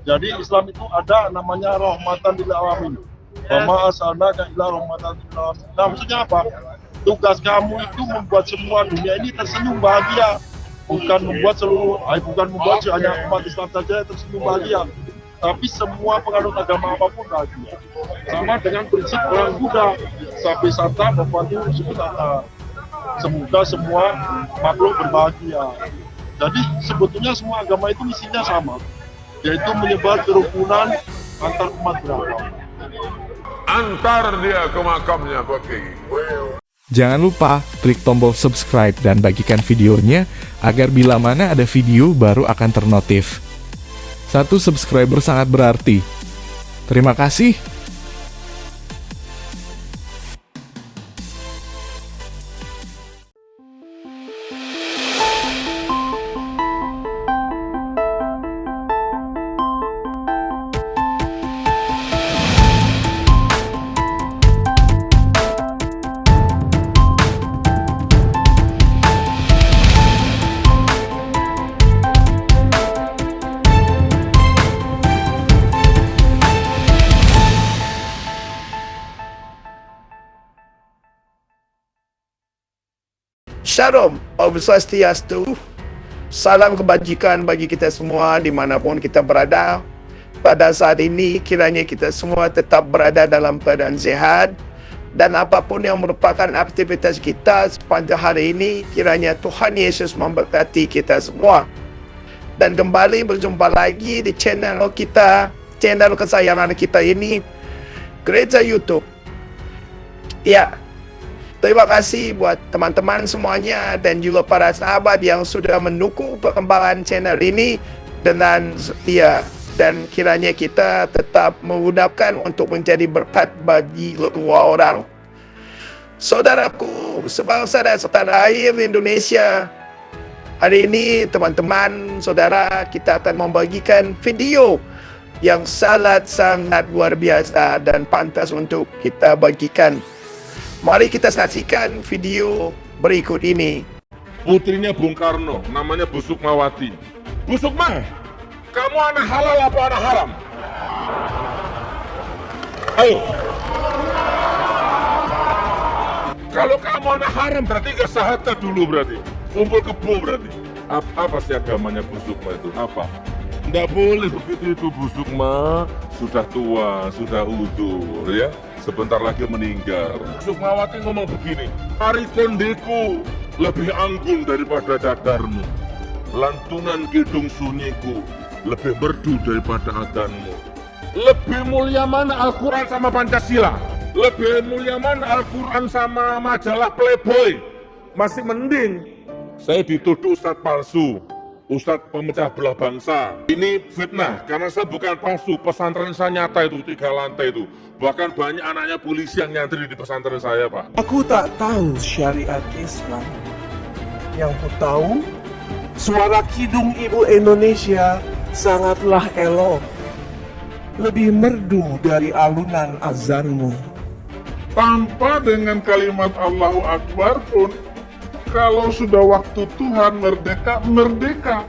Jadi Islam itu ada namanya rahmatan lil alamin. Wa ma arsalnaka illa rahmatan lil alamin. Nah, maksudnya apa? Tugas kamu itu membuat semua dunia ini tersenyum bahagia. Bukan membuat hanya umat Islam saja yang tersenyum bahagia, tapi semua penganut agama apapun bahagia. Sama dengan prinsip orang Buddha, sapi santa membantu sekitar. Semoga semua makhluk berbahagia. Jadi sebetulnya semua agama itu misinya sama, yaitu menyebar kerukunan antar umat beragama. Antar dia ke makamnya Pak Kiai. Jangan lupa klik tombol subscribe dan bagikan videonya agar bila mana ada video baru akan ternotif. 1 subscriber sangat berarti. Terima kasih. Shalom, Om Swastiastu. Salam kebajikan bagi kita semua dimanapun kita berada. Pada saat ini kiranya kita semua tetap berada dalam keadaan sehat. Dan apapun yang merupakan aktivitas kita sepanjang hari ini, kiranya Tuhan Yesus memberkati kita semua. Dan kembali berjumpa lagi di channel kita, channel kesayangan kita ini, Gereja YouTube. Ya, terima kasih buat teman-teman semuanya dan juga para sahabat yang sudah mendukung perkembangan channel ini dengan setia, dan kiranya kita tetap mengudapkan untuk menjadi berkat bagi kedua orang. Saudaraku, sebangsa dan setanah air Indonesia, hari ini teman-teman, saudara, kita akan membagikan video yang sangat luar biasa dan pantas untuk kita bagikan. Mari kita saksikan video berikut ini. Putrinya Bung Karno, namanya Bu Sukmawati. Bu Sukma, kamu anak halal apa anak haram? Ayo. Kalau kamu anak haram berarti ke sahadat dulu berarti. Kumpul kebo berarti. Apa sih agamanya Bu Sukma itu? Apa? Nggak boleh begitu itu Bu Sukma. Sudah tua, sudah udur ya. Sebentar lagi meninggal. Sukmawati ngomong begini, Ari kondeku lebih anggun daripada dadarmu, lantunan kidung sunyiku lebih merdu daripada adanmu. Lebih mulia mana Al-Quran sama Pancasila? Lebih mulia mana Al-Quran sama majalah Playboy? Masih mending saya dituduh ustadz palsu, ustadz pemecah belah bangsa. Ini fitnah, karena saya bukan palsu. Pesantren saya nyata itu, 3 lantai itu. Bahkan banyak anaknya polisi yang nyantri di pesantren saya, Pak. Aku tak tahu syariat Islam. Yang ku tahu, suara kidung ibu Indonesia sangatlah elok. Lebih merdu dari alunan azanmu. Tanpa dengan kalimat Allahu Akbar pun, kalau sudah waktu Tuhan merdeka, merdeka.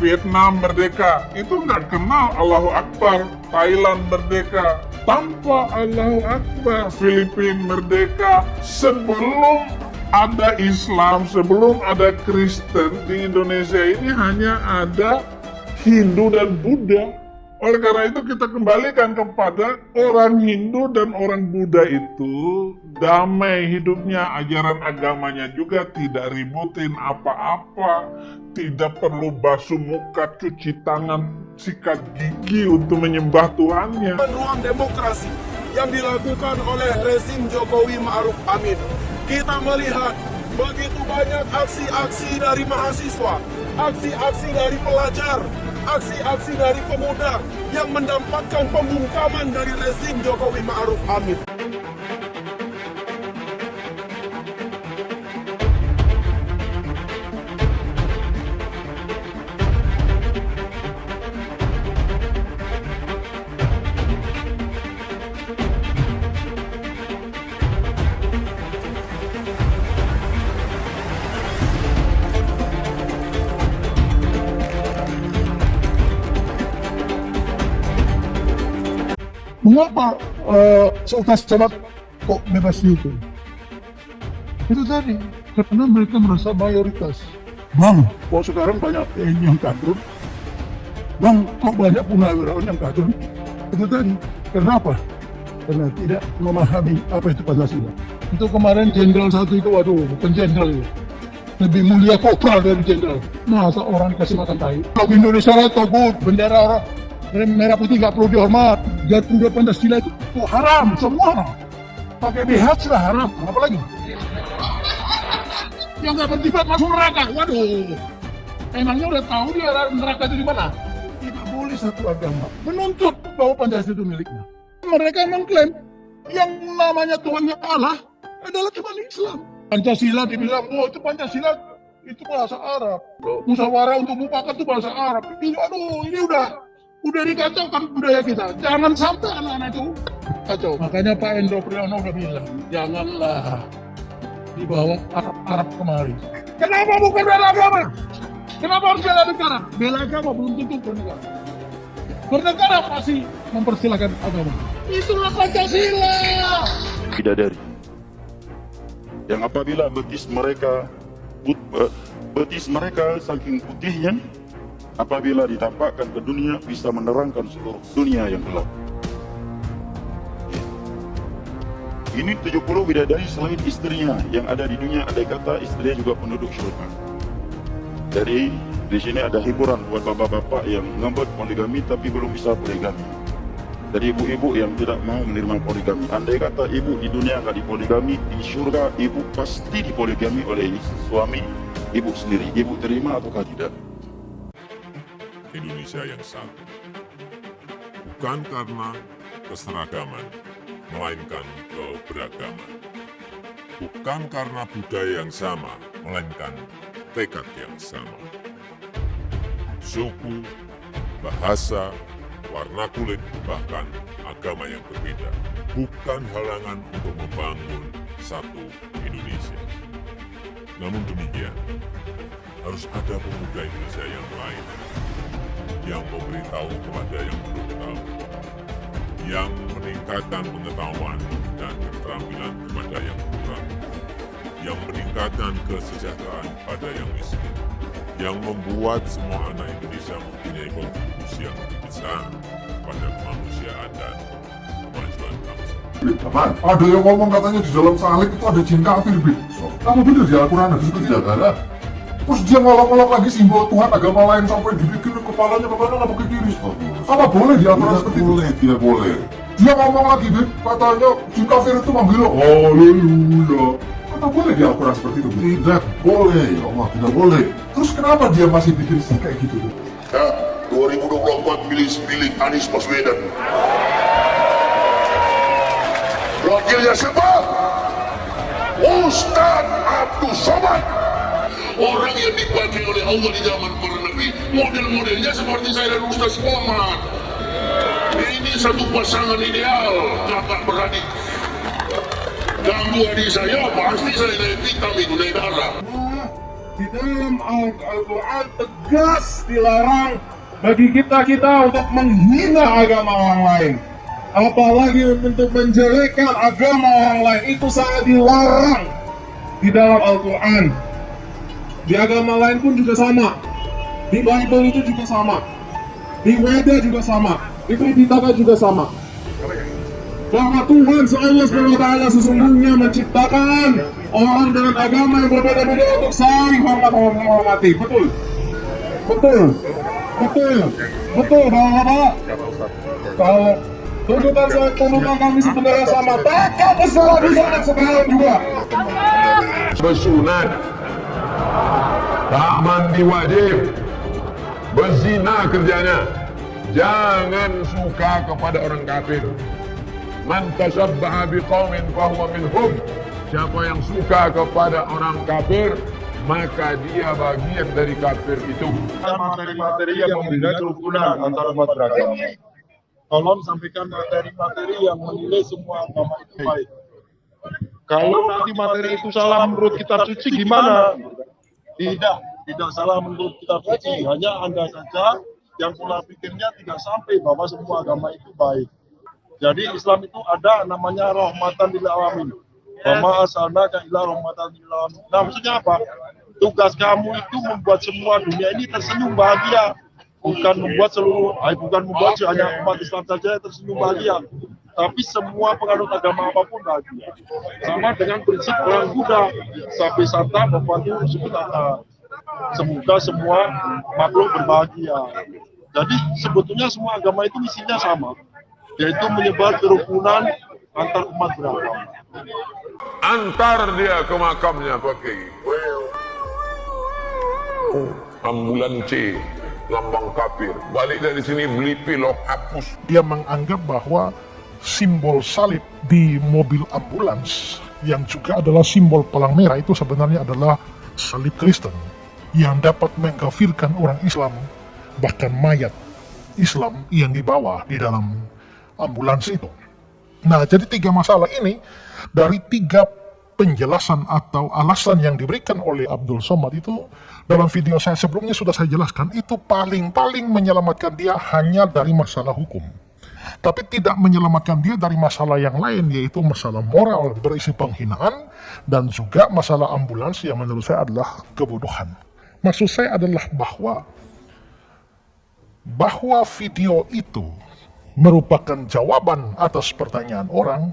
Vietnam merdeka, itu nggak kenal Allahu Akbar. Thailand merdeka, tanpa Allahu Akbar. Filipina merdeka. Sebelum ada Islam, sebelum ada Kristen, di Indonesia ini hanya ada Hindu dan Buddha. Oleh karena itu kita kembalikan kepada orang Hindu dan orang Buddha itu damai hidupnya, ajaran agamanya juga tidak ributin apa-apa, tidak perlu basuh muka, cuci tangan, sikat gigi untuk menyembah Tuhannya. Ruang demokrasi yang dilakukan oleh rezim Jokowi Ma'ruf Amin. Kita melihat begitu banyak aksi-aksi dari mahasiswa, aksi-aksi dari pelajar, aksi-aksi dari pemuda yang mendapatkan pembungkaman dari rezim Jokowi Ma'ruf Amin. Mengapa Sultan Samad kok bebas dihukum? Itu tadi, karena mereka merasa mayoritas. Bang, kok sekarang banyak TNI yang kabur? Bang, kok banyak purnawirawan yang kabur? Itu tadi, kenapa? Karena tidak memahami apa itu Pancasila. Itu kemarin jenderal satu itu, waduh, bukan jenderal itu. Lebih mulia kopral dari jenderal. Masa orang dikasih makan tai? Kalau Indonesia Raya togut, bendera orang merah putih nggak perlu dihormat. Garuda Pancasila itu haram semua. Pakai BH sudah haram, apa lagi? Yang nggak berdebat masuk neraka. Waduh, emangnya udah tahu dia neraka itu di mana? Tidak boleh satu agama menuntut bahwa Pancasila itu miliknya. Mereka mengklaim yang namanya Tuhannya Allah adalah Tuhan Islam. Pancasila dibilang, oh itu Pancasila itu bahasa Arab. Musyawarah untuk mufakat itu bahasa Arab. Aduh, ini udah dikacaukan budaya kita. Jangan sampai anak-anak itu kacau. Makanya Pak Endro Priyono udah bilang, janganlah dibawa Arab kemari. Kenapa bukan bela agama? Kenapa harus bela negara? Bela agama belum tentu bernegara. Bernegara pasti mempersilahkan agama. Itulah Pancasila. Bidadari yang apabila betis mereka saking putihnya, apabila ditampakkan ke dunia bisa menerangkan seluruh dunia yang gelap. Ini 70 bidadari selain istrinya yang ada di dunia, ada kata istrinya juga penduduk surga. Jadi di sini ada hiburan buat bapak-bapak yang mengembat poligami tapi belum bisa poligami. Dari ibu-ibu yang tidak mau menerima poligami. Andai kata ibu di dunia nggak dipoligami, di surga ibu pasti dipoligami oleh suami ibu sendiri. Ibu terima ataukah tidak? Indonesia yang satu. Bukan karena keseragaman, melainkan keberagaman. Bukan karena budaya yang sama, melainkan tekad yang sama. Suku, bahasa, warna kulit, bahkan agama yang berbeda bukan halangan untuk membangun satu Indonesia. Namun demikian, harus ada pemuda Indonesia yang lain yang memberitahu kepada yang belum tahu, yang meningkatkan pengetahuan dan keterampilan kepada yang kurang, yang meningkatkan kesejahteraan pada yang miskin, yang membuat semua anak Indonesia mempunyai kontribusi yang lebih besar pada kemanusiaan dan kemajuan bangsa. Apaan? Ada yang ngomong katanya di dalam salib itu ada jin kafir, Bik. Kamu bener di Al-Quran ada seperti itu? Ada. Terus dia ngolok-ngolok lagi simbol Tuhan agama lain sampai dibikin kepalanya ke kanan apa ke kiri. Apa boleh di Al-Quran seperti itu? Tidak boleh. Dia ngomong lagi, Bik, katanya jin kafir itu manggil haleluya. Apa boleh di Al-Quran seperti itu? Tidak boleh, ya Allah, tidak boleh. Terus kenapa dia masih bikin kayak gitu? Ya, 2024 pilih Anies Baswedan. Wakilnya siapa? Ustaz Abdul Somad. Orang yang dipakai oleh Allah di zaman para nabi. Model-modelnya seperti saya dan Ustaz Somad. Ini satu pasangan ideal, kakak beradik. Ganggu adik saya, pasti saya naik hitam itu, naik darah. Di dalam Al-Quran tegas dilarang bagi kita untuk menghina agama orang lain. Apalagi untuk menjelekkan agama orang lain, itu sangat dilarang di dalam Al-Quran. Di agama lain pun juga sama. Di Bible itu juga sama. Di Weda juga sama. Di Tripitaka juga sama. Bahwa Tuhan Allah SWT sesungguhnya menciptakan orang dengan agama yang berbeda-beda untuk saling menghormati. Betul? Betul? Betul? Betul, Bapak-Bapak? Kalau tuntutan kami sebenarnya sama, takkan bersalah di sana sekarang juga. Bersunat, tak mandi wajib, berzina kerjanya. Jangan suka kepada orang kafir. Man tashabbaha biqaumin fahuwa minhum. Siapa yang suka kepada orang kafir, maka dia bagian dari kafir itu. Materi-materi yang membina kerukunan antara umat beragama. Tolong sampaikan materi-materi yang menilai semua agama itu baik. Kalau nanti materi itu salah menurut kitab suci gimana? Tidak salah menurut kitab suci. Hanya Anda saja yang pola pikirnya tidak sampai bahwa semua agama itu baik. Jadi Islam itu ada namanya rahmatan lil alamin. Wa ma arsalnaka illa rahmatan lil alamin. Nah, maksudnya apa? Tugas kamu itu membuat semua dunia ini tersenyum bahagia. Bukan membuat hanya umat Islam saja yang tersenyum bahagia, tapi semua penganut agama apapun bahagia. Sama dengan prinsip orang Buddha, sapi santa membantu semoga semua makhluk berbahagia. Jadi sebetulnya semua agama itu misinya sama, yaitu menyebar kerukunan antar umat beragama. Antar dia ke makamnya pakai ambulan C, lambang kafir. Balik dari sini beli pilok, hapus. Dia menganggap bahwa simbol salib di mobil ambulans yang juga adalah simbol palang merah itu sebenarnya adalah salib Kristen yang dapat mengkafirkan orang Islam, bahkan mayat Islam yang dibawa di dalam ambulans itu. Nah, jadi 3 masalah ini dari 3 penjelasan atau alasan yang diberikan oleh Abdul Somad itu dalam video saya sebelumnya sudah saya jelaskan, itu paling menyelamatkan dia hanya dari masalah hukum, tapi tidak menyelamatkan dia dari masalah yang lain, yaitu masalah moral berisi penghinaan dan juga masalah ambulans yang menurut saya adalah kebodohan. Maksud saya adalah bahwa video itu merupakan jawaban atas pertanyaan orang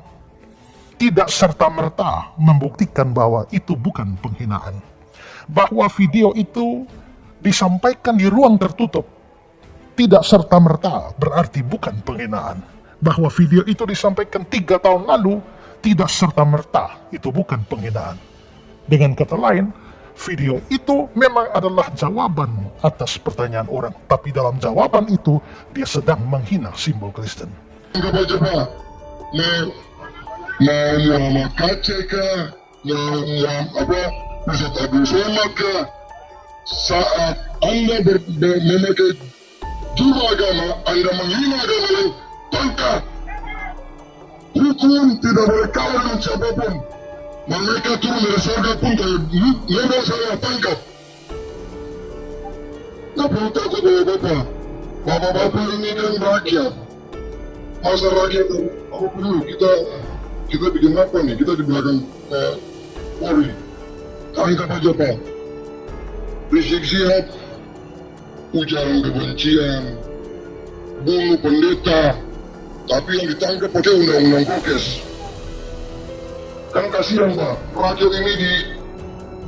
tidak serta-merta membuktikan bahwa itu bukan penghinaan. Bahwa video itu disampaikan di ruang tertutup tidak serta-merta berarti bukan penghinaan. Bahwa video itu disampaikan 3 tahun lalu tidak serta-merta itu bukan penghinaan. Dengan kata lain, video itu memang adalah jawaban atas pertanyaan orang, tapi dalam jawaban itu dia sedang menghina simbol Kristen. Nama KCK, Ustaz Abdul Somad saat Anda memakai juru agama, Anda menghina agama lain, tangkap. Hukum tidak boleh kalah dengan siapapun. Mereka turun dari surga pun kalau level saya tangkap. Nggak perlu takut bapak-bapak. Bapak-bapak ini kan rakyat. Masa rakyat apa perlu kita bikin apa nih? Kita di belakang Polri. Tangkap aja Pak. Rizik Sihab, ujaran kebencian, bunuh pendeta, tapi yang ditangkap pakai undang-undang prokes. Kan kasihan Pak, rakyat ini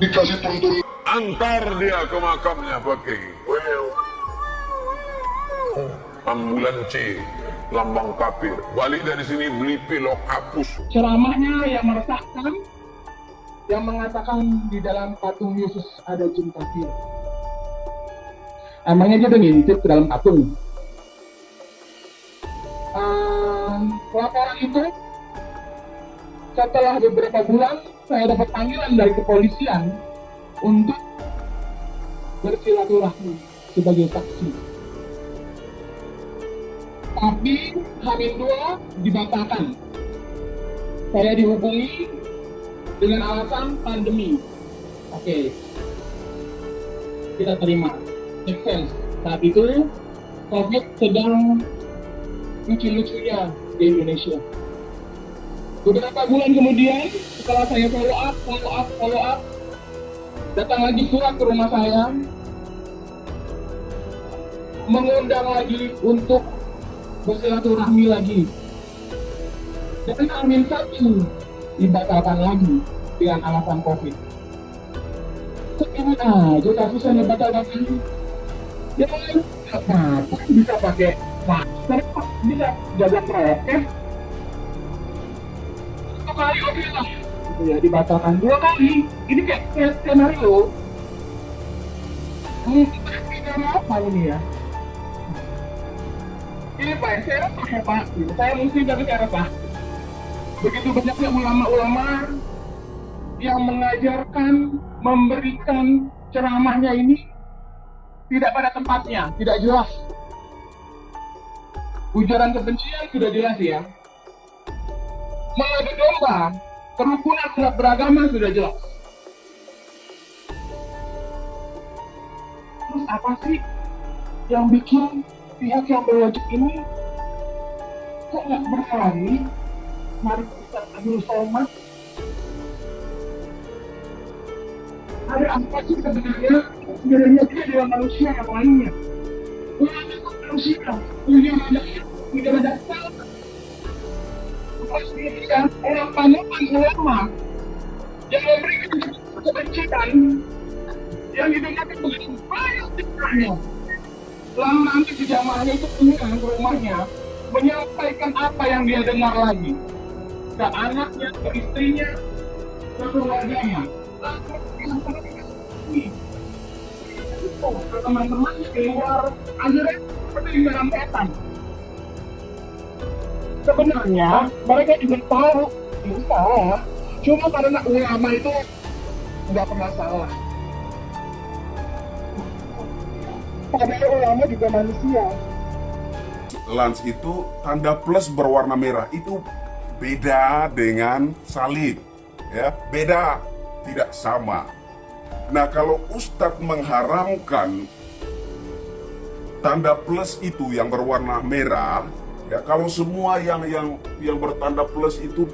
dikasih tonton. Antar dia ke makamnya pakai ambulan C, lambang kafir. Balik dari sini beli pilok, hapus. Ceramahnya yang meresahkan, yang mengatakan di dalam patung Yesus ada jin kafir. Emangnya dia udah ngintip ke dalam patung. Laporan itu setelah beberapa bulan saya dapat panggilan dari kepolisian untuk bersilaturahmi sebagai saksi. Tapi H-2 dibatalkan. Saya dihubungi dengan alasan pandemi. Oke, kita terima. Make sense. Saat itu COVID sedang lucu-lucunya di Indonesia. Beberapa bulan kemudian, setelah saya follow up, datang lagi surat ke rumah saya, mengundang lagi untuk bersilaturahmi lagi. Dan Amin 1 dibatalkan lagi dengan alasan COVID. Sekarang aja kasusnya dibatalkan. Ya apa bisa pakai masker, bisa jaga prokes. 1 kali oke lah, gitu ya, dibatalkan 2 kali. Ini kayak skenario. Skenario apa ini ya? Ini Pak, saya resah ya Pak. Saya mesti dari saya resah. Begitu banyaknya ulama-ulama yang mengajarkan, memberikan ceramahnya ini tidak pada tempatnya, tidak jelas. Ujaran kebencian sudah jelas ya. Mengadu domba, kerukunan umat beragama sudah jelas. Terus apa sih yang bikin pihak yang berwajib ini Kok nggak berani? Mari kita Abdul Somad. Ada apa sih sebenarnya? Sebenarnya dia adalah manusia yang lainnya. Ulama itu manusia, punya banyak salah. Pasti dia orang panutan ulama yang memberikan kebencian yang didengarkan begitu banyak ceritanya. Lalu nanti si jamaahnya itu pulang ke rumahnya menyampaikan apa yang dia dengar lagi ke anaknya, ke istrinya, ke keluarganya. Ke teman-temannya di luar, akhirnya seperti dalam setan. Sebenarnya mereka juga tahu itu salah, cuma karena ulama itu nggak pernah salah. Padahal ulama juga manusia. Lans itu tanda plus berwarna merah itu beda dengan salib, ya beda, tidak sama. Nah kalau Ustadz mengharamkan tanda plus itu yang berwarna merah, ya kalau semua yang bertanda plus itu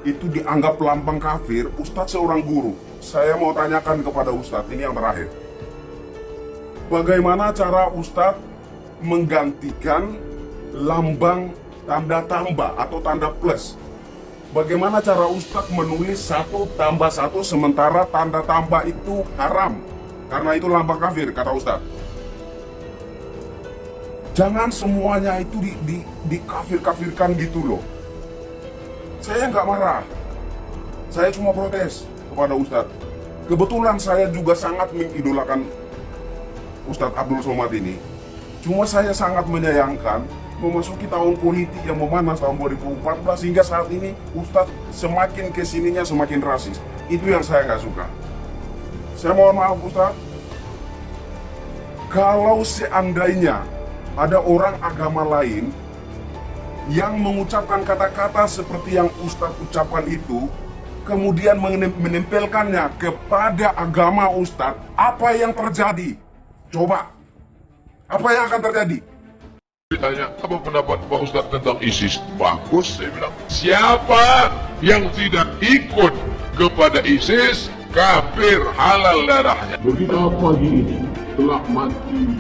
dianggap lambang kafir, Ustadz seorang guru, saya mau tanyakan kepada Ustadz ini yang terakhir, bagaimana cara Ustadz menggantikan lambang tanda tambah atau tanda plus? Bagaimana cara Ustadz menulis 1 tambah 1 sementara tanda tambah itu haram? Karena itu lambang kafir, kata Ustadz. Jangan semuanya itu dikafir-kafirkan gitu loh. Saya nggak marah. Saya cuma protes kepada Ustadz. Kebetulan saya juga sangat mengidolakan Ustadz Abdul Somad ini. Cuma saya sangat menyayangkan memasuki tahun politik yang memanas tahun 2014 hingga saat ini Ustadz semakin kesininya semakin rasis. Itu yang saya nggak suka. Saya mohon maaf Ustadz, kalau seandainya ada orang agama lain yang mengucapkan kata-kata seperti yang Ustadz ucapkan itu, kemudian menempelkannya kepada agama Ustadz, apa yang terjadi? Coba, apa yang akan terjadi? Ditanya, apa pendapat Pak Ustadz tentang ISIS? Bagus, saya bilang. Siapa yang tidak ikut kepada ISIS, kafir, halal darahnya. Berita pagi ini telah mati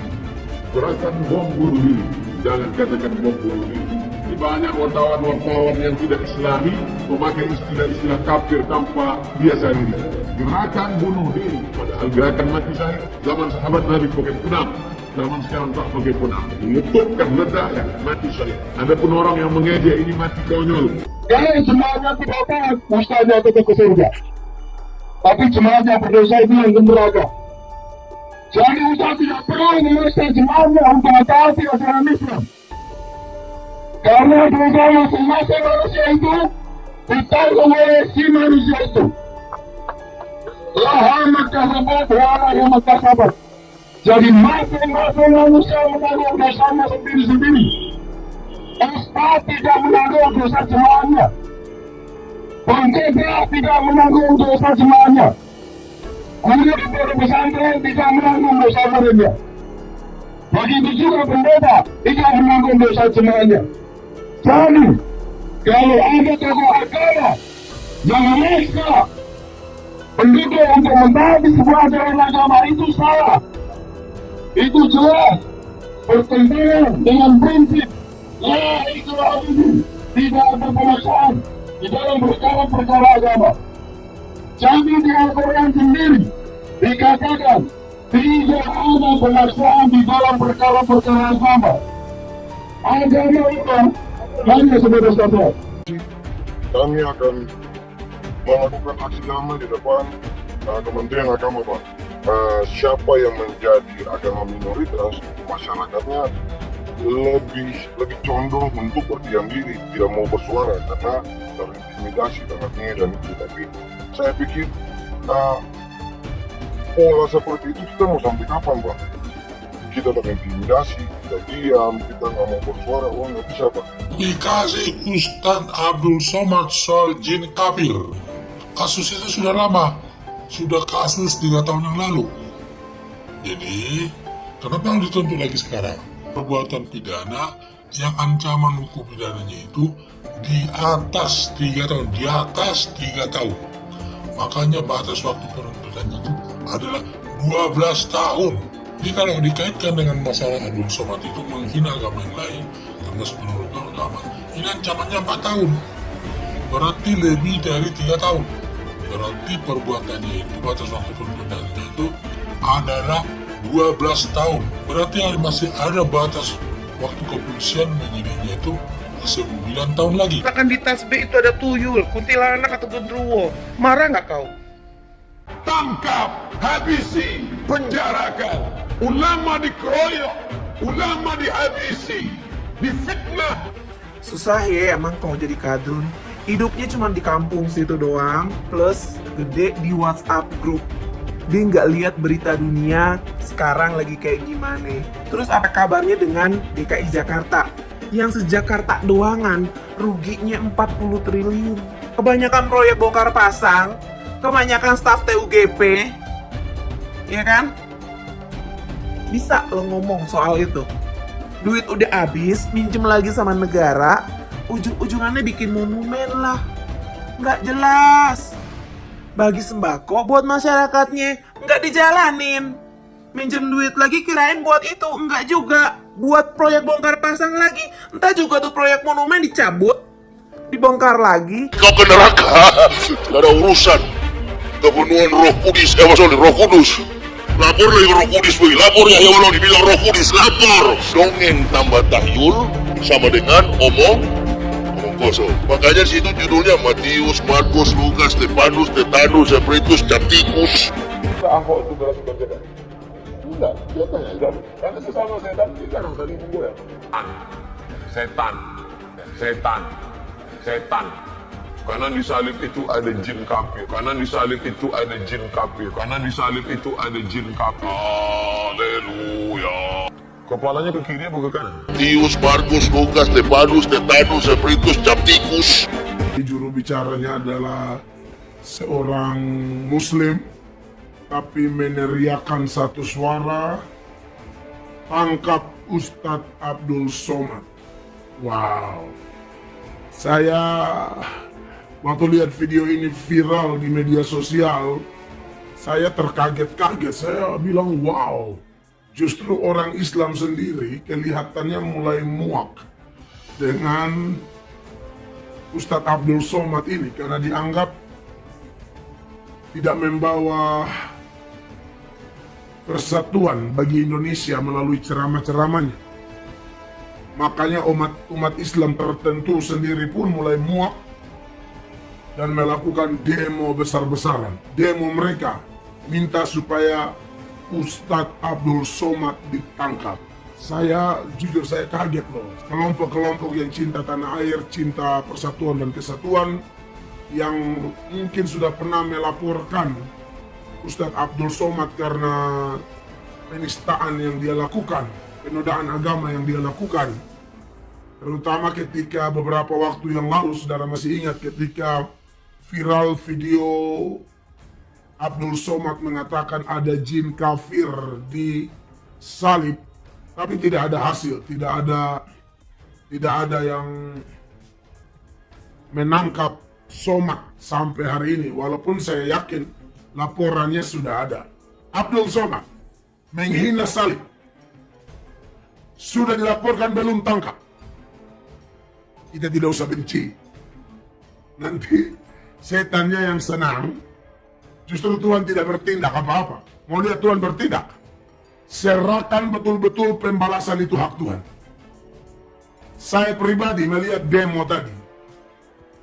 gerakan bom bunuh diri. Jangan katakan bom bunuh diri. Banyak wartawan-wartawan yang tidak islami memakai istilah-istilah kafir tanpa biasa diri. Gerakan bunuh diri, padahal gerakan mati saya zaman sahabat Nabi pakai pedang, zaman sekarang tak pakai pedang. Mengetupkan ledakan mati saya. Ada pun orang yang mengejek ini mati konyol. Kalau semuanya tidak taat, mustahil tetap ke surga. Tapi jemaahnya berdosa itu yang neraka. Jadi Ustaz tidak perlu memaksa jemaahnya untuk mentaati ajaran Islam. Karena dosa masing-masing manusia itu ditanggung oleh si manusia itu. Laha makasabat, walaha makasabat. Jadi masing-masing manusia menanggung dosanya sendiri-sendiri. Ustaz tidak menanggung dosa jemaahnya. Pengkhotbah tidak menanggung dosa jemaahnya. Guru di pondok pesantren tidak menanggung dosa muridnya. Begitu juga pendeta tidak menanggung dosa jemaahnya. Jadi, kalau ada tokoh agama yang memaksa penduduk untuk mentaati sebuah ajaran agama itu salah. Itu jelas bertentangan dengan prinsip la ikraha fiddin, tidak ada pemaksaan di dalam perkara-perkara agama. Jadi di Al-Quran sendiri dikatakan tidak ada pemaksaan di dalam perkara-perkara agama. Agama itu hanya sebatas kata. Kami akan melakukan aksi damai di depan Kementerian Agama, Pak. Siapa yang menjadi agama minoritas, masyarakatnya lebih condong untuk berdiam diri, tidak mau bersuara karena terintimidasi dengan ini dan itu. Tapi saya pikir pola seperti itu kita mau sampai kapan, Pak? Kita terintimidasi, kita diam, kita nggak mau bersuara, nggak bisa, Pak. Dikasih Ustadz Abdul Somad soal jin kafir. Kasus itu sudah lama, sudah kasus 3 tahun yang lalu. Jadi, kenapa yang dituntut lagi sekarang? Perbuatan pidana yang ancaman hukum pidananya itu di atas 3 tahun, di atas 3 tahun. Makanya batas waktu penuntutannya itu adalah 12 tahun. Jadi kalau dikaitkan dengan masalah adul somad itu menghina agama yang lain, termasuk menurut agama, ini ancamannya 4 tahun. Berarti lebih dari 3 tahun. Berarti perbuatannya itu, batas waktu penuntutannya itu adalah 12 tahun. Berarti masih ada batas waktu kepolisian menyidiknya itu 9 tahun lagi. Kan di tas B itu ada tuyul, kuntilanak atau genderuwo. Marah nggak kau? Tangkap, habisi, penjarakan. Ulama dikeroyok, ulama dihabisi, difitnah. Susah ya emang kau jadi kadrun. Hidupnya cuma di kampung situ doang, plus gede di WhatsApp grup. Dia nggak lihat berita dunia sekarang lagi kayak gimana. Terus apa kabarnya dengan DKI Jakarta? Yang se-Jakarta doangan ruginya 40 triliun. Kebanyakan proyek bongkar pasang, kebanyakan staf TUGP, ya kan? Bisa lo ngomong soal itu. Duit udah habis, minjem lagi sama negara, ujung-ujungannya bikin monumen lah. Nggak jelas. Bagi sembako buat masyarakatnya, nggak dijalanin. Minjem duit lagi kirain buat itu, enggak juga. Buat proyek bongkar pasang lagi, entah juga tuh proyek monumen dicabut, dibongkar lagi. Kau ke neraka, gak ada urusan. Kepenuhan Roh Kudus, Roh Kudus. Lapor lagi Roh Kudus, lapor ya Allah dibilang Roh Kudus, lapor. Dongeng tambah tahyul sama dengan omong kosong. Makanya situ judulnya Matius, Markus, Lukas, Stefanus, Tetanus, Seperitus, Capticus. Ahok itu berhasil berbeda. Enggak, dia tanya, karena sesama setan, kita harus saling membuat. Setan. Karena di salib itu ada jin kafir. Karena di salib itu ada jin kafir. Karena di salib itu ada jin kafir. Haleluya. Kepalanya ke kiri atau ke kanan? Matius, Markus, Lukas, Stefanus, Tetanus, Seperitus, Capticus. Juru bicaranya adalah seorang Muslim, tapi meneriakan satu suara, tangkap Ustadz Abdul Somad. Wow. Saya waktu lihat video ini viral di media sosial, saya terkaget-kaget. Saya bilang wow. Justru orang Islam sendiri kelihatannya mulai muak dengan Ustadz Abdul Somad ini karena dianggap tidak membawa persatuan bagi Indonesia melalui ceramah-ceramahnya. Makanya umat Islam tertentu sendiri pun mulai muak dan melakukan demo besar-besaran. Demo mereka minta supaya Ustadz Abdul Somad ditangkap. Saya jujur saya kaget loh. Kelompok-kelompok yang cinta tanah air, cinta persatuan dan kesatuan, yang mungkin sudah pernah melaporkan Ustadz Abdul Somad karena penistaan yang dia lakukan, penodaan agama yang dia lakukan. Terutama ketika beberapa waktu yang lalu, saudara masih ingat ketika viral video Abdul Somad mengatakan ada jin kafir di salib, tapi tidak ada hasil, tidak ada yang menangkap Somad sampai hari ini. Walaupun saya yakin laporannya sudah ada. Abdul Somad menghina salib, sudah dilaporkan belum tangkap. Kita tidak usah benci. Nanti setannya yang senang. Justru Tuhan tidak bertindak apa-apa. Mau lihat Tuhan bertindak? Serahkan betul-betul pembalasan itu hak Tuhan. Saya pribadi melihat demo tadi.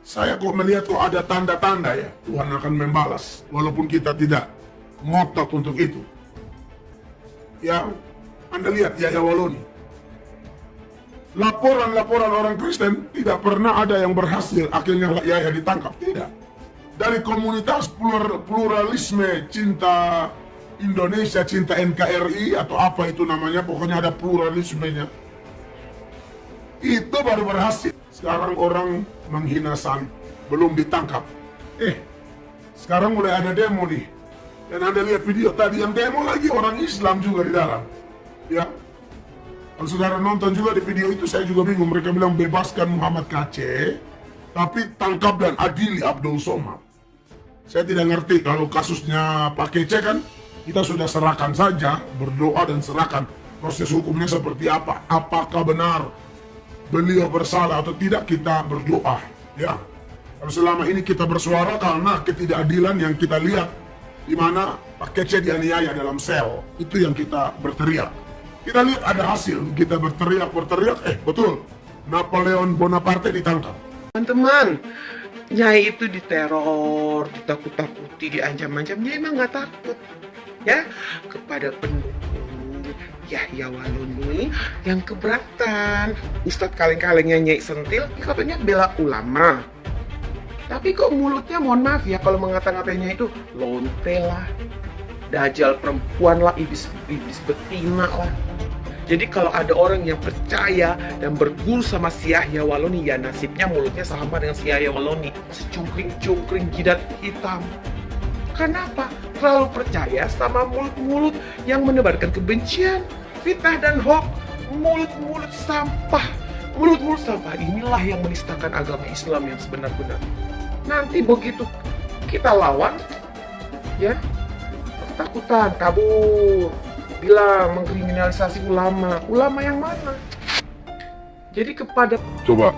Saya kok melihat kok ada tanda-tanda ya. Tuhan akan membalas. Walaupun kita tidak ngotot untuk itu. Ya, Anda lihat Yahya Waloni. Laporan-laporan orang Kristen tidak pernah ada yang berhasil akhirnya Yahya ditangkap. Tidak. Dari komunitas pluralisme cinta Indonesia, cinta NKRI atau apa itu namanya, pokoknya ada pluralismenya. Itu baru berhasil. Sekarang orang menghina salib, belum ditangkap. Sekarang mulai ada demo nih. Dan Anda lihat video tadi yang demo lagi orang Islam juga di dalam. Ya. Kalau saudara nonton juga di video itu, saya juga bingung. Mereka bilang bebaskan Muhammad KC, tapi tangkap dan adili Abdul Somad. Saya tidak ngerti kalau kasusnya Pak Kece kan, kita sudah serahkan saja, berdoa dan serahkan proses hukumnya seperti apa. Apakah benar beliau bersalah atau tidak, kita berdoa. Ya, kalau selama ini kita bersuara karena ketidakadilan yang kita lihat, di mana Pak Kece dianiaya dalam sel, itu yang kita berteriak. Kita lihat ada hasil, kita berteriak, betul, Napoleon Bonaparte ditangkap. Teman-teman, Nyai itu diteror, ditakut-takuti, diancam-ancam, Nyai emang nggak takut. Ya, kepada pendukung Yahya Waloni yang keberatan. Ustadz kaleng-kalengnya Nyai sentil, katanya bela ulama. Tapi kok mulutnya, mohon maaf ya, kalau mengata-ngatanya itu lonte lah, dajal perempuan lah, iblis betina lah. Jadi kalau ada orang yang percaya dan berguru sama si Yahya Waloni, ya nasibnya mulutnya sama dengan si Yahya Waloni, secungkring-cungkring jidat hitam. Kenapa? Terlalu percaya sama mulut-mulut yang menebarkan kebencian, fitnah dan hoax, mulut-mulut sampah. Mulut-mulut sampah inilah yang menistakan agama Islam yang sebenar-benar. Nanti begitu kita lawan, ya, ketakutan, kabur, bilang mengkriminalisasi ulama. Ulama yang mana? Jadi kepada... Coba,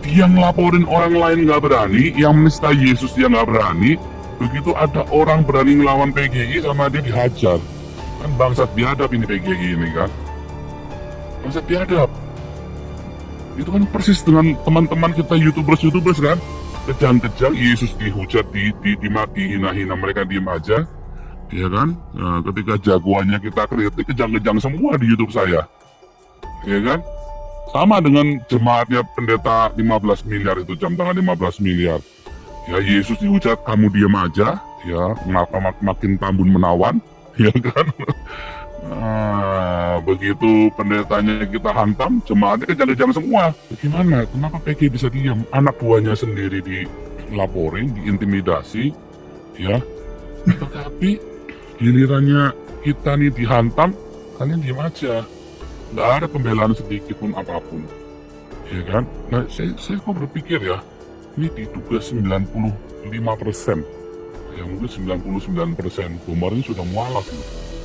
dia ngelaporin orang lain nggak berani, yang menista Yesus dia nggak berani, begitu ada orang berani ngelawan PGI sama dia dihajar. Kan bangsat biadab ini PGI ini kan. Bangsat biadab. Itu kan persis dengan teman-teman kita YouTubers kan. Kejang-kejang Yesus dihujat, dimaki, hina-hina, mereka diem aja. Ya kan, nah, ketika jagoannya kita kritik, kejang-kejang semua di YouTube saya. Ya kan, sama dengan jemaatnya pendeta 15 miliar itu, jam tangan 15 miliar. Ya, Yesus dihujat, kamu diam aja. Ya, kenapa makin tambun menawan. Ya kan. Nah, begitu pendetanya kita hantam, jemaatnya kejang-kejang semua. Bagaimana? Kenapa PG bisa diam? Anak buahnya sendiri dilaporin, diintimidasi. Ya, tetapi gilirannya kita nih dihantam, kalian diam aja. Nggak ada pembelaan sedikit pun apapun. Ya kan? Nah, saya kok berpikir ya, ini diduga 95%. Ya mungkin 99%. Kemarin sudah mualaf.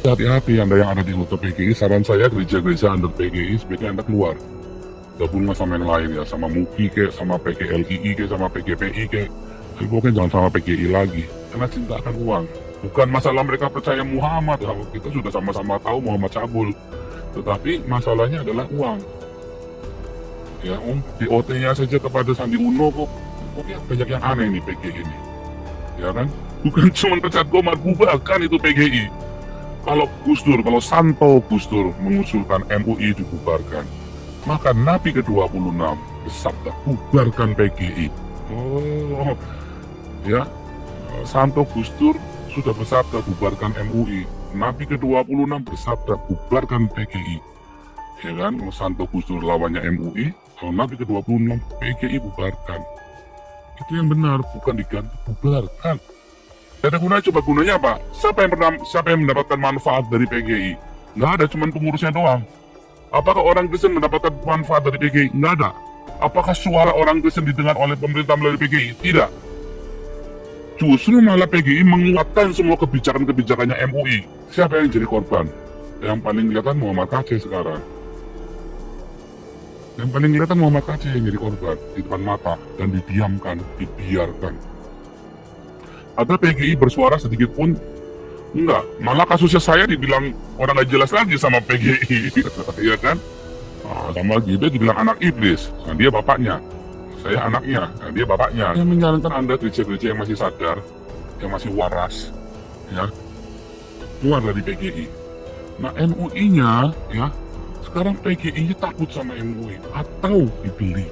Hati-hati Anda yang ada di anggota PGI, saran saya gereja-gereja under PGI sebaiknya Anda keluar. Gabunglah sama yang lain ya, sama MUKI kayak, sama PGLII kayak, sama PGPI kayak. Tapi pokoknya jangan sama PGI lagi, karena cinta akan uang. Bukan masalah mereka percaya Muhammad, ya. Kita sudah sama-sama tahu Muhammad cabul. Tetapi masalahnya adalah uang. Ya, di OT-nya saja kepada Sandi Uno kok banyak yang aneh nih PGI ini. Ya kan? Bukan cuma pecat Komar, bubarkan itu PGI. Kalau kalau Santo Gus Dur mengusulkan MUI dibubarkan, maka Nabi ke-26 bersabda, bubarkan PGI. Oh, ya, Santo Gus Dur sudah bersabda bubarkan MUI. Nabi ke-26 bersabda bubarkan PGI. Ya kan, Santo Gus Dur lawannya MUI, kalau Nabi ke-26 PGI bubarkan. Itu yang benar, bukan diganti, bubarkan. Ada gunanya, coba gunanya apa? Siapa yang mendapatkan manfaat dari PGI? Nggak ada, cuma pengurusnya doang. Apakah orang Kristen mendapatkan manfaat dari PGI? Nggak ada. Apakah suara orang Kristen didengar oleh pemerintah melalui PGI? Tidak. Justru malah PGI menguatkan semua kebijakan-kebijakannya MUI. Siapa yang jadi korban? Yang paling kelihatan Muhammad KC sekarang. Yang paling kelihatan Muhammad KC yang jadi korban di depan mata dan didiamkan, dibiarkan. Ada PGI bersuara sedikit pun enggak, malah kasusnya saya dibilang orang gak jelas lagi sama PGI. Ya kan, sama dia dibilang anak iblis. Nah, dia bapaknya, saya anaknya, nah, dia bapaknya. Yang menyarankan Anda gereja-gereja yang masih sadar, yang masih waras, ya, keluar dari PGI. Nah, MUI-nya, ya, sekarang PGI-nya takut sama MUI atau dibeli.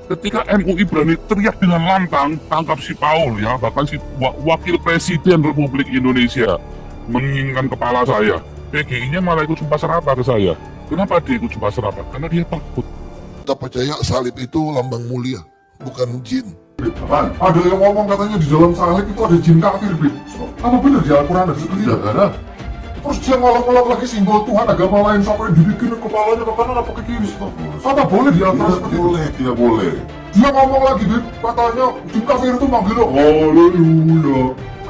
Ketika MUI berani teriak dengan lantang, tangkap si Paul, ya, bahkan si wakil presiden Republik Indonesia menginginkan kepala saya, PGI-nya malah ikut sumpah serapah ke saya. Kenapa dia ikut sumpah serapah? Karena dia takut. Kita percaya salib itu lambang mulia, bukan jin. Ada yang ngomong katanya di dalam salib itu ada jin kafir, Apa benar di Al-Quran ada? Tidak ada. Terus dia ngolok-ngolok lagi simbol Tuhan agama lain sampai dibikin kepalanya ke kanan apa ke kiri. Apa boleh dia seperti itu? Tidak boleh. Dia ngomong lagi, katanya di kafir itu manggil haleluya.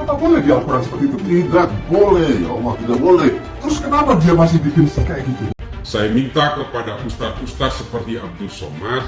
Apa boleh dia Al-Quran seperti itu? Tidak boleh, ya Allah, tidak boleh. Terus kenapa dia masih bikin kayak gitu? Saya minta kepada ustadz-ustadz seperti Abdul Somad,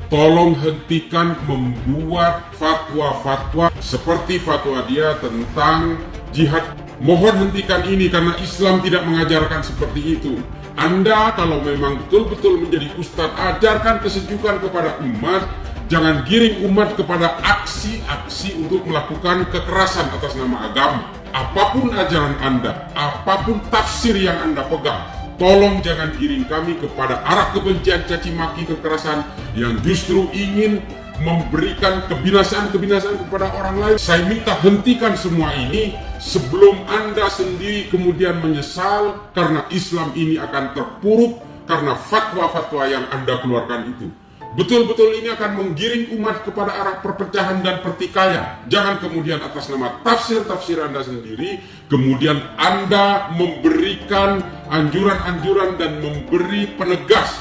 tolong hentikan membuat fatwa-fatwa seperti fatwa dia tentang jihad. Mohon hentikan ini karena Islam tidak mengajarkan seperti itu. Anda kalau memang betul-betul menjadi ustadz, ajarkan kesejukan kepada umat. Jangan giring umat kepada aksi-aksi untuk melakukan kekerasan atas nama agama. Apapun ajaran Anda, apapun tafsir yang Anda pegang, tolong jangan giring kami kepada arah kebencian, caci maki, kekerasan yang justru ingin memberikan kebinasaan-kebinasaan kepada orang lain. Saya minta hentikan semua ini sebelum Anda sendiri kemudian menyesal karena Islam ini akan terpuruk karena fatwa-fatwa yang Anda keluarkan itu. Betul-betul ini akan menggiring umat kepada arah perpecahan dan pertikaian. Jangan kemudian atas nama tafsir-tafsir Anda sendiri, kemudian Anda memberikan anjuran-anjuran dan memberi penegas,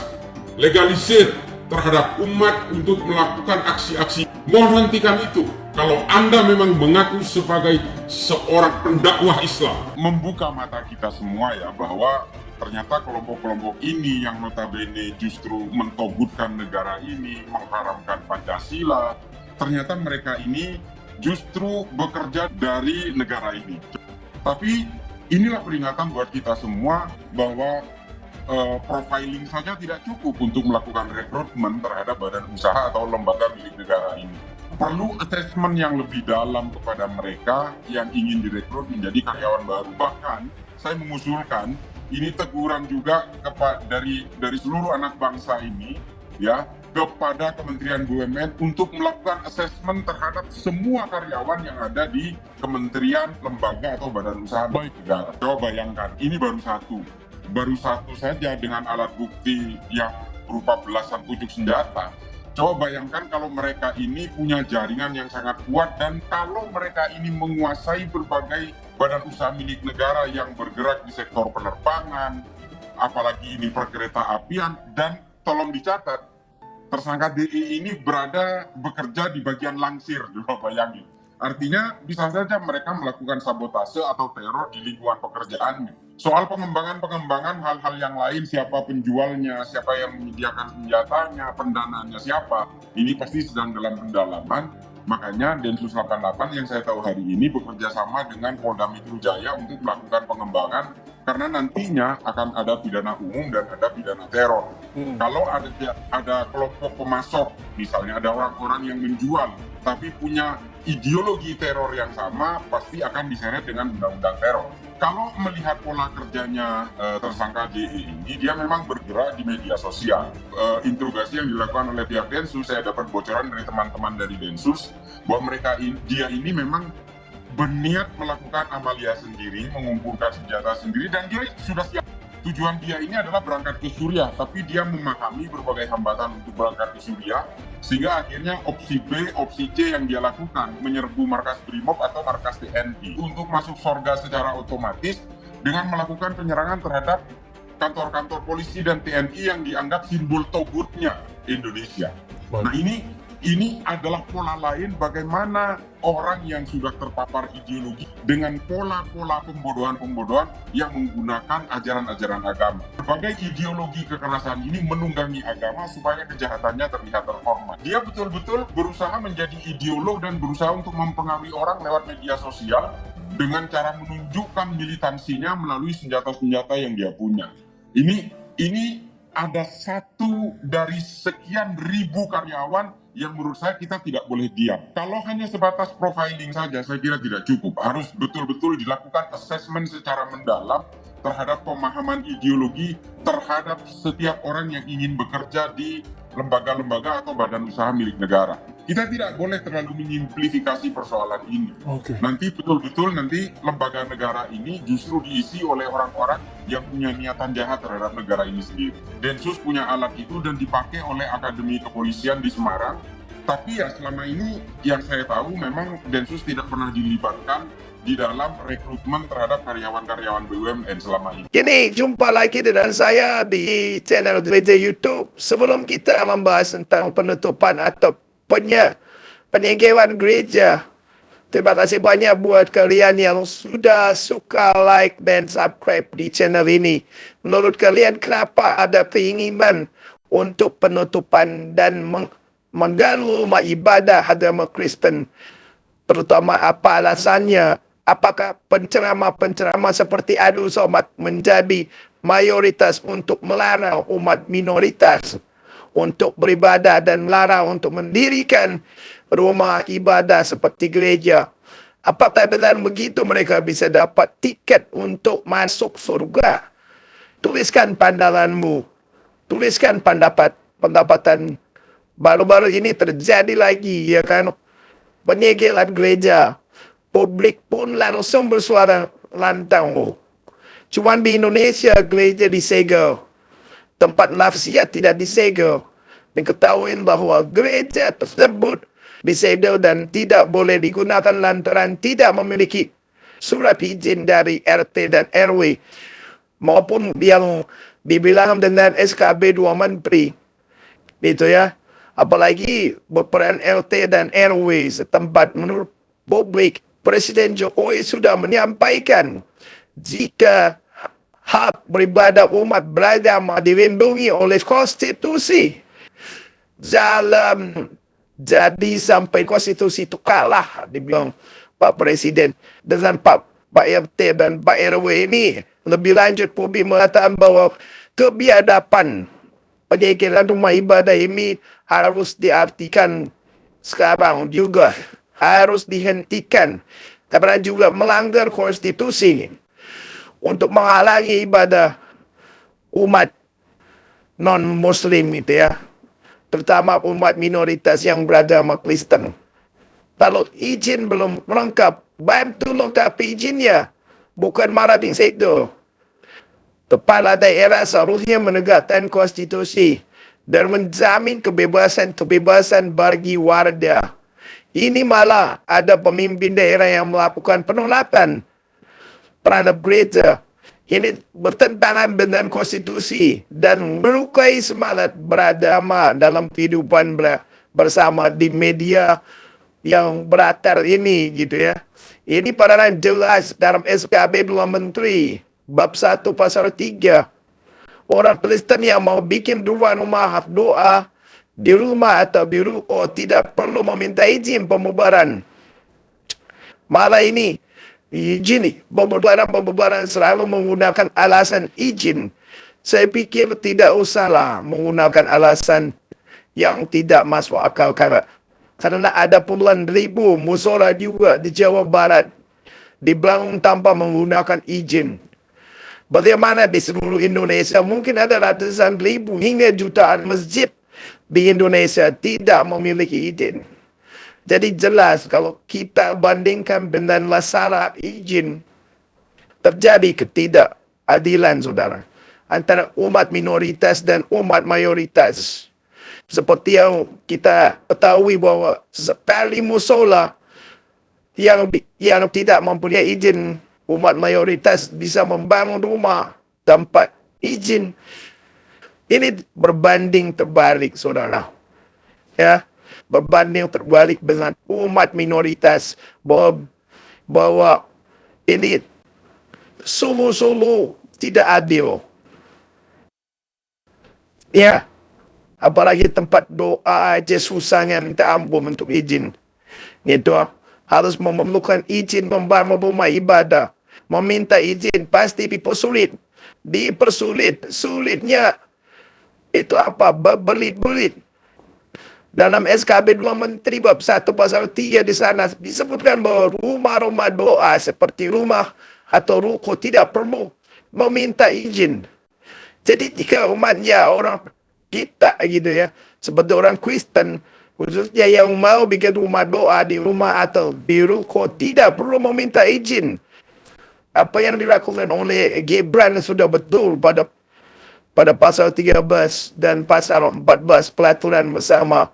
legalisir terhadap umat untuk melakukan aksi-aksi. Mohon hentikan itu. Kalau Anda memang mengaku sebagai seorang pendakwah Islam. Membuka mata kita semua ya bahwa ternyata kelompok-kelompok ini yang notabene justru mentogutkan negara ini, mengharamkan Pancasila, ternyata mereka ini justru bekerja dari negara ini. Tapi inilah peringatan buat kita semua bahwa profiling saja tidak cukup untuk melakukan rekrutmen terhadap badan usaha atau lembaga milik negara ini. Perlu assessment yang lebih dalam kepada mereka yang ingin direkrut menjadi karyawan baru. Bahkan saya mengusulkan ini teguran juga dari seluruh anak bangsa ini ya kepada Kementerian BUMN untuk melakukan assessment terhadap semua karyawan yang ada di kementerian, lembaga atau badan usaha milik negara. Coba bayangkan, ini baru satu saja dengan alat bukti yang berupa belasan pucuk senjata. Coba bayangkan kalau mereka ini punya jaringan yang sangat kuat dan kalau mereka ini menguasai berbagai badan usaha milik negara yang bergerak di sektor penerbangan, apalagi ini perkereta apian, dan tolong dicatat, tersangka DE ini bekerja di bagian langsir, coba bayangin. Artinya bisa saja mereka melakukan sabotase atau teror di lingkungan pekerjaannya. Soal pengembangan hal-hal yang lain, siapa penjualnya, siapa yang menyediakan senjatanya, pendanaannya siapa, ini pasti sedang dalam pendalaman. Makanya Densus 88 yang saya tahu hari ini bekerja sama dengan Polda Metro Jaya untuk melakukan pengembangan karena nantinya akan ada pidana umum dan ada pidana teror. Kalau ada kelompok pemasok, misalnya ada orang-orang yang menjual tapi punya ideologi teror yang sama, pasti akan diseret dengan undang-undang teror. Kalau melihat pola kerjanya tersangka DE ini, dia memang bergerak di media sosial. Interogasi yang dilakukan oleh pihak Densus, saya dapat bocoran dari teman-teman dari Densus bahwa dia ini memang berniat melakukan amalia sendiri, mengumpulkan senjata sendiri, dan dia sudah siap. Tujuan dia ini adalah berangkat ke Suriah, tapi dia memahami berbagai hambatan untuk berangkat ke Suriah, sehingga akhirnya opsi B, opsi C yang dia lakukan, menyerbu markas Brimob atau markas TNI untuk masuk surga secara otomatis dengan melakukan penyerangan terhadap kantor-kantor polisi dan TNI yang dianggap simbol togutnya Indonesia. Nah ini adalah pola lain bagaimana orang yang sudah terpapar ideologi dengan pola-pola pembodohan-pembodohan yang menggunakan ajaran-ajaran agama. Berbagai ideologi kekerasan ini menunggangi agama supaya kejahatannya terlihat terhormat. Dia betul-betul berusaha menjadi ideolog dan berusaha untuk mempengaruhi orang lewat media sosial dengan cara menunjukkan militansinya melalui senjata-senjata yang dia punya. Ini ada satu dari sekian ribu karyawan yang menurut saya kita tidak boleh diam. Kalau hanya sebatas profiling saja, saya kira tidak cukup. Harus betul-betul dilakukan assessment secara mendalam terhadap pemahaman ideologi terhadap setiap orang yang ingin bekerja di lembaga-lembaga atau badan usaha milik negara. Kita tidak boleh terlalu menyimplifikasi persoalan ini. Nanti betul-betul lembaga negara ini justru diisi oleh orang-orang yang punya niatan jahat terhadap negara ini sendiri. Densus punya alat itu dan dipakai oleh Akademi Kepolisian di Semarang. Tapi ya selama ini yang saya tahu memang Densus tidak pernah dilibatkan di dalam rekrutmen terhadap karyawan-karyawan BUMN selama ini. Kini jumpa lagi dengan saya di channel media YouTube. Sebelum kita membahas tentang penutupan atau penyingkiran gereja, terima kasih banyak buat kalian yang sudah suka like dan subscribe di channel ini. Menurut kalian kenapa ada keinginan untuk penutupan dan mengganggu rumah ibadah agama Kristen? Terutama apa alasannya? Apakah penceramah-penceramah seperti Abdul Somad menjadi mayoritas untuk melarang umat minoritas untuk beribadah dan melarang untuk mendirikan rumah ibadah seperti gereja? Apakah benar begitu mereka bisa dapat tiket untuk masuk surga? Tuliskan pandanganmu. Tuliskan pendapatan. Baru-baru ini terjadi lagi, ya kan? Penyegelan gereja. Publik pun langsung bersuara lantang. Cuma di Indonesia gereja disegel. Tempat nafsiat tidak disegel. Diketahui bahwa gereja tersebut disegel dan tidak boleh digunakan lantaran tidak memiliki surat izin dari RT dan RW maupun yang dibilang dengan SKB 2 Menteri. Itu ya. Apalagi berperan RT dan RW setempat. Menurut publik, Presiden Jokowi sudah menyampaikan jika hak beribadah umat beragama dilindungi oleh konstitusi. Jadi sampai konstitusi itu kalah, dibilang Pak Presiden. Dengan Pak RT dan Pak RW ini, lebih lanjut publik mengatakan bahwa kebiadaban penyegelan rumah ibadah ini harus diartikan sekarang juga. Harus dihentikan karena juga melanggar konstitusi untuk menghalangi ibadah umat non-muslim itu ya, terutama umat minoritas yang beragama Kristen. Kalau izin belum lengkap, bantu lengkapi izinnya, bukan marah di situ. Kepala daerah seharusnya menegakkan konstitusi dan menjamin kebebasan bagi warga. Ini malah ada pemimpin daerah yang melakukan penolakan terhadap gereja. Ini bertentangan dengan konstitusi dan melukai semangat beragama dalam kehidupan bersama di media yang beratar ini gitu ya. Ini pada jelas dalam SKB 2 Menteri bab 1 pasal 3. Orang Kristen yang mau bikin rumah doa di rumah atau di ruko tidak perlu meminta izin pembubaran. Malah ini izin pembubaran selalu menggunakan alasan izin. Saya pikir tidak usahlah menggunakan alasan yang tidak masuk akal karena ada puluhan ribu musola juga di Jawa Barat dibangun tanpa menggunakan izin. Bagaimana di seluruh Indonesia mungkin ada ratusan ribu hingga jutaan masjid di Indonesia tidak memiliki izin. Jadi jelas kalau kita bandingkan dengan syarat izin, terjadi ketidakadilan, saudara, antara umat minoritas dan umat mayoritas. Seperti yang kita ketahui bahwa sekali musola yang tidak mempunyai izin, umat mayoritas bisa membangun rumah tanpa izin. Ini berbanding terbalik, saudara. Ya, berbanding terbalik dengan umat minoritas bahwa ini sungguh-sungguh tidak adil. Ya, apalagi tempat doa aja susahnya minta ampun untuk izin. Itu harus memerlukan izin membangun rumah ibadah. Meminta izin pasti dipersulit. Sulitnya itu apa? Berbelit-belit. Dalam SKB 2 Menteri bab 1 pasal 3 di sana disebutkan bahwa rumah-rumah doa seperti rumah atau ruko tidak perlu meminta izin. Jadi jika umatnya orang kita gitu ya, seperti orang Kristen, khususnya yang mau bikin rumah doa di rumah atau di ruko tidak perlu meminta izin. Apa yang dilakukan oleh Gibran sudah betul pada pasal 13 dan pasal 14 peraturan bersama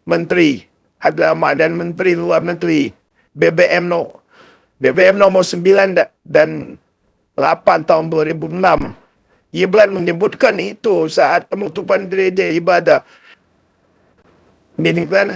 Menteri Agama dan Menteri Luar Negeri BBM BBM nomor 9 dan 8 tahun 2006. Ia menyebutkan itu saat penutupan gereja ibadah.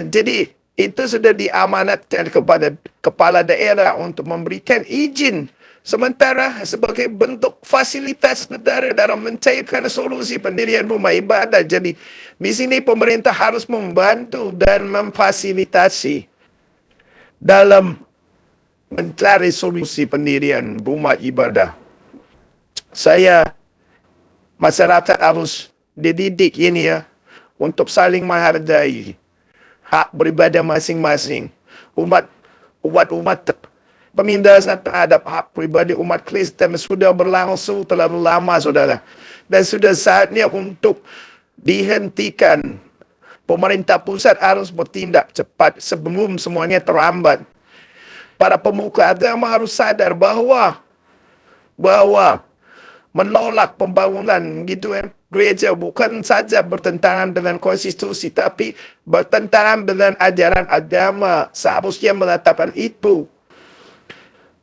Jadi itu sudah diamanatkan kepada kepala daerah untuk memberikan izin sementara sebagai bentuk fasilitas negara dalam mencairkan solusi pendirian rumah ibadah. Jadi di sini pemerintah harus membantu dan memfasilitasi dalam mencari solusi pendirian rumah ibadah. Masyarakat harus dididik ini ya, untuk saling menghargai hak beribadah masing-masing. Umat pemindahan terhadap hak pribadi umat Kristen sudah berlangsung terlalu lama, saudara. Dan sudah saatnya untuk dihentikan. Pemerintah pusat harus bertindak cepat sebelum semuanya terlambat. Para pemuka agama harus sadar bahwa menolak pembangunan gereja bukan saja bertentangan dengan konstitusi, tapi bertentangan dengan ajaran agama. Seharusnya menetapkan itu.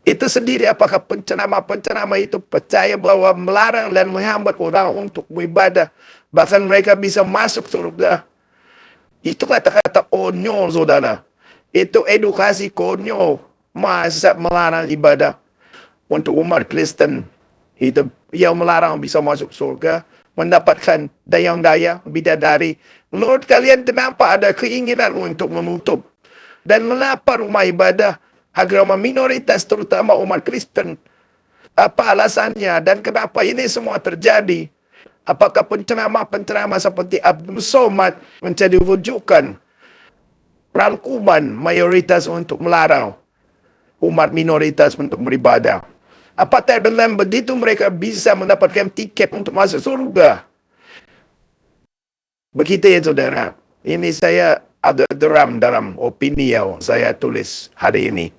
Itu sendiri apakah penceramah itu percaya bahwa melarang dan menghambat orang untuk beribadah, bahkan mereka bisa masuk surga. Itu kata-kata konyol, saudara. Itu edukasi konyol. Masa melarang ibadah untuk umat Kristen itu yang melarang bisa masuk surga, mendapatkan dayang-dayang bidadari. Menurut kalian kenapa ada keinginan untuk menutup? Dan mengapa rumah ibadah agama minoritas terutama umat Kristen? Apa alasannya dan kenapa ini semua terjadi? Apakah penceramah-penceramah seperti Abdul Somad menjadi rujukan rangkuman mayoritas untuk melarang umat minoritas untuk beribadah? Apakah dengan begitu mereka bisa mendapatkan tiket untuk masuk surga? Begitu ya, saudara. Ini saya ada dalam opini yang saya tulis hari ini.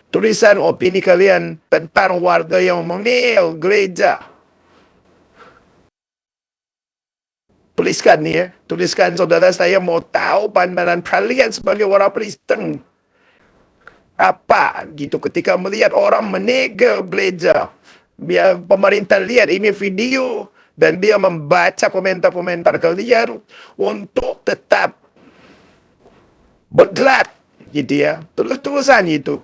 Tulisan opini kalian tentang warga yang meninggal gereja. Tuliskan nih ya. Tuliskan, saudara, saya mau tahu pandangan kalian sebagai orang Kristen. Apa gitu ketika melihat orang menegel gereja. Biar pemerintah lihat ini video dan dia membaca komentar-komentar kalian untuk tetap bergerak gitu ya. Tulis-tulisan itu.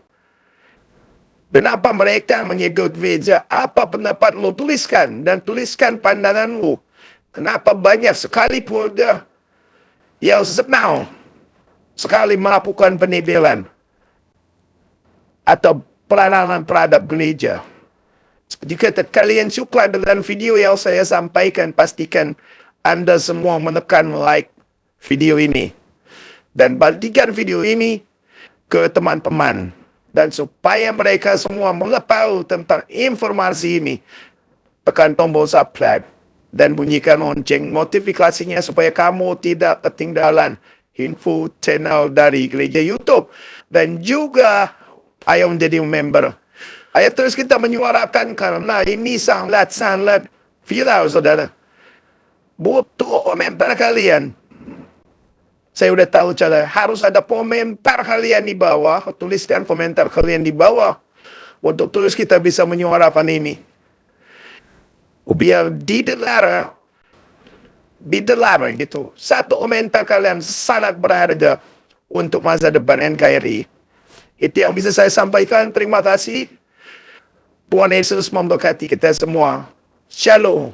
Kenapa mereka menyegel gereja? Apa pendapat lo? Tuliskan dan tuliskan pandanganmu. Kenapa banyak sekali polda yang senang sekali melakukan penebelan atau pelarangan terhadap gereja. Jika kalian suka dengan video yang saya sampaikan, pastikan Anda semua menekan like video ini. Dan bagikan video ini ke teman-teman. Dan supaya mereka semua mengetahui tentang informasi ini, tekan tombol subscribe dan bunyikan lonceng notifikasinya supaya kamu tidak ketinggalan info channel dari Gereja YouTube. Dan juga ayo menjadi member. Ayo terus kita menyuarakan karena ini sangat viral, saudara. Butuh komentar kalian. Saya udah tahu cara. Harus ada komentar kalian di bawah. Tuliskan komentar kalian di bawah. Untuk terus kita bisa menyuarakan ini. Biar didengar gitu. Satu komentar kalian sangat berharga untuk masa depan NKRI. Itu yang bisa saya sampaikan. Terima kasih. Tuhan Yesus memberkati kita semua. Shalom.